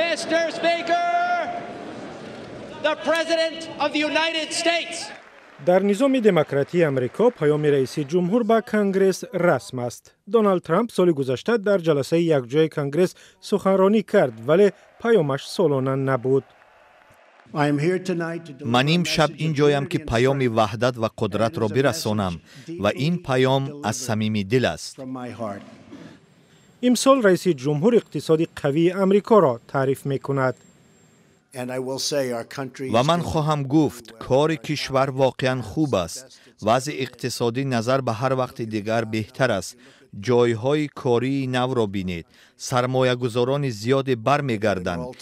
Mr. Speaker, the President of the United States. در نظام دموکراتی امریکا پیام رئیس جمهور به کنگره رسم است. دونالد ترامپ سال گذشته در جلسه یکجای کنگره سخنرانی کرد ولی پیامش سالانه نبود. من امشب اینجایم که پیام وحدت و قدرت را برسانم و این پیام از صمیم دل است. امسال رئیس جمهور اقتصادی قوی امریکا را تعریف می‌کند. و من خواهم گفت کار کشور واقعا خوب است. وضع اقتصادی نظر به هر وقت دیگر بهتر است. جایهای کاری نو را بینید. سرمایه گذاران زیاد برمیگردند.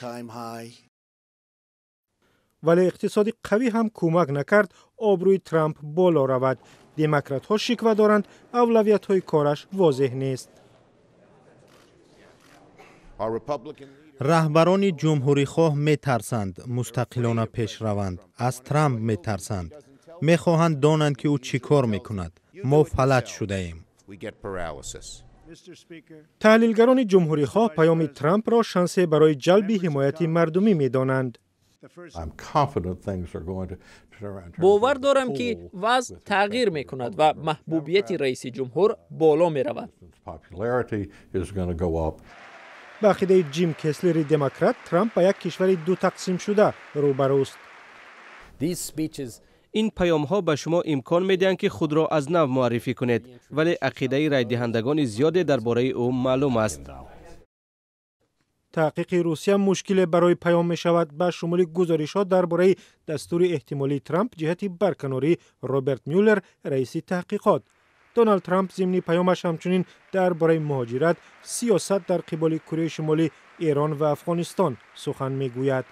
ولی اقتصادی قوی هم کمک نکرد آبروی ترامپ بالا رود. دموکرات ها شکوه دارند اولویت های کارش واضح نیست. رهبران جمهوری خواه می ترسند مستقلانه پیش روند. از ترامپ می ترسند. می خواهند دانند که او چی کار می کند. ما فلج شده ایم. تحلیلگران جمهوری خواه پیام ترامپ را شانس برای جلب حمایت مردمی می دانند. باور دارم که وضع تغییر می کند و محبوبیت رئیس جمهور بالا می رود. به عقیده جیم کسلر دموکرات، ترامپ به یک کشور دو تقسیم شده روبروست. این پیام ها به شما امکان میدهند که خود را از نو معرفی کنید، ولی عقیده رای دهندگان زیادی درباره او معلوم است. تحقیق روسیه مشکل برای پیام می شود به شمول گزارشات درباره دستور احتمالی ترامپ جهت برکناری روبرت میولر رئیس تحقیقات. دونالد ترامپ ضمن پیامش همچنین درباره مهاجرت، سیاست در قبال کره شمالی، ایران و افغانستان سخن میگوید.